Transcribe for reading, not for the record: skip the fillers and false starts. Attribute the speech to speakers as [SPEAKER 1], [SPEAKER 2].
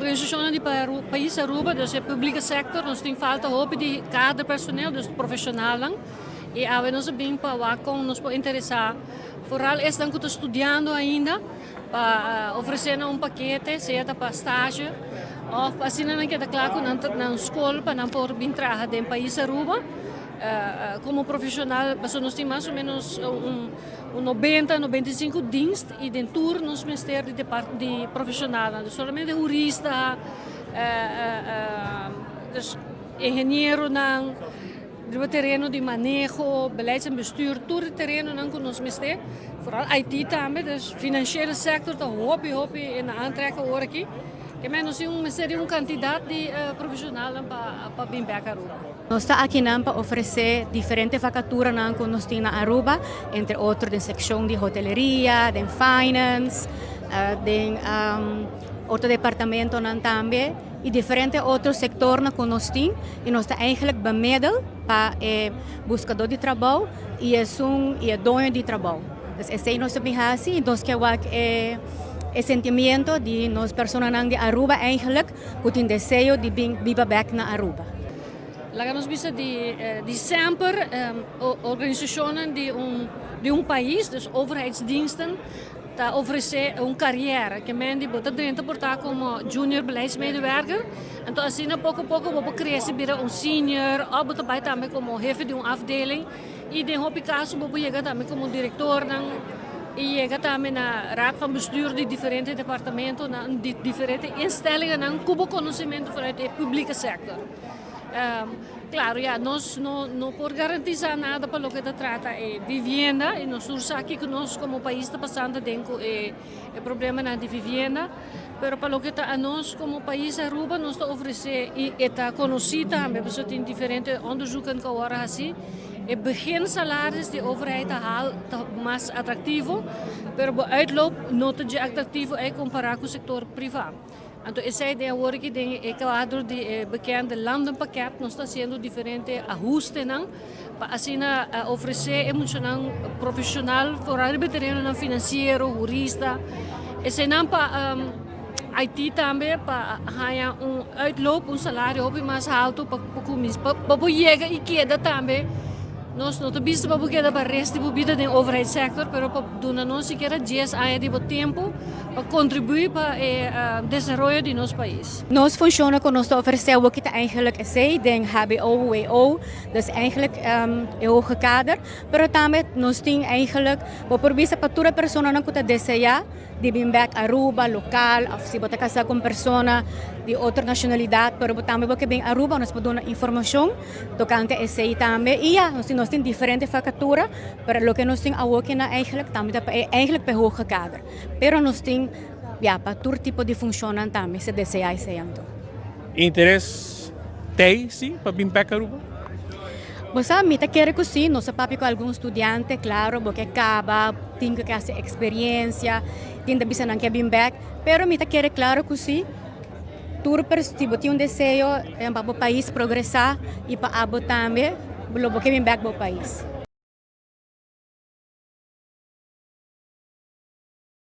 [SPEAKER 1] organisações de país Aruba, dus de publieke sector, nós tem falta hoop de cadre personeel, dus profissional lang. E a nós bem para com nos pode interessar. Vooral é dan que estou estudando ainda, para oferecer paquete, seja para estágio, ou assim não queda claro na escola para não poder vir trabalhar no país Aruba. Como profissional, nós temos mais ou menos 90-95 dienst e de tour nos ministério de profissional, somente jurista, engenheiro não, do terreno de manejo, beleid en bestuur, todo o terreno não conosco ministério, vooral IT também, dus financiële sector, tá hobby in aantrekken hoor aqui. Que menos seria candidato de profissional para vir para Aruba.
[SPEAKER 2] Nós estamos aqui para oferecer diferentes vacaturas que nós temos na Aruba, entre outros, na secção de hoteleria, de finance, de outro departamento também, e diferentes outros setores que nós temos. E nós estamos eigenlijk bemiddeld para buscador de trabalho e é dono de trabalho. Então, esse é o nosso bem-assim, e nós queremos o sentimento de nós pessoas de Aruba eigenlijk com o desejo de vir back na Aruba.
[SPEAKER 1] Lá nós vimos de sempre organisações de país, dus overheidsdiensten, te oferecer carreira que men die bota dentro portar como junior beleidsmedewerker. Então assim pouco a pouco vou crescer para senior, ou bota bij também como jefe de afdeling. E de hoop caso vou chegar também como diretor e chega também na raad van bestuur de diferentes departamentos, de diferentes instellingen, com conhecimento vanuit de publieke sector. Claro, nós não podemos garantizar nada para o que se trata de vivienda, e nós estamos aqui que nós como país está passando dentro o problema de vivienda, mas para o que está nós como país Aruba, nós está oferecendo e está conhecido também, porque tem diferentes onderzoeken que agora assim. Het beginsalaris de overheid haalt mais atrativo, maar de uitloop niet te atrativo é comparado com o sector privado. Então, essa é a ideia que tem o quadro de bekende landenpakket, nós está sendo diferente ajustes para assim oferecer emocional profissional, vooral op terreno financeiro, jurista. Esse não para IT também para ganhar uitloop, salário mais alto para chegar e queda também. Nós não temos para porque para o resto da vida do overheidssector, mas para dar nós sequer 10 anos de tempo para contribuir para o desenvolvimento de nosso país.
[SPEAKER 2] Nós funcionamos com nós oferecemos o que eigenlijk é den HBO, WO, dus eigenlijk é o kader, mas também nós temos eigenlijk para proibir para toda pessoa que deseja de vir back Aruba, local, ou se você casar com pessoa de outra nacionalidade, mas também porque vem Aruba, nós podemos dar informação tocante a esse também. E nós temos diferentes vacaturas, para o que nós temos aqui eigenlijk também é eigenlijk para o kader. Pero nós temos para todo tipo de funcionam também, se deseja esse ano.
[SPEAKER 3] Interesse tem, sim, para vir back Aruba?
[SPEAKER 2] Você me quer que sim, nós sabemos que algum estudante, claro, porque acaba, tem que fazer experiência, tem que pensar que vir back, pero me quer claro que sim, tudo tipo tem desejo para o país progressar e para abo também, porque vir back para o país.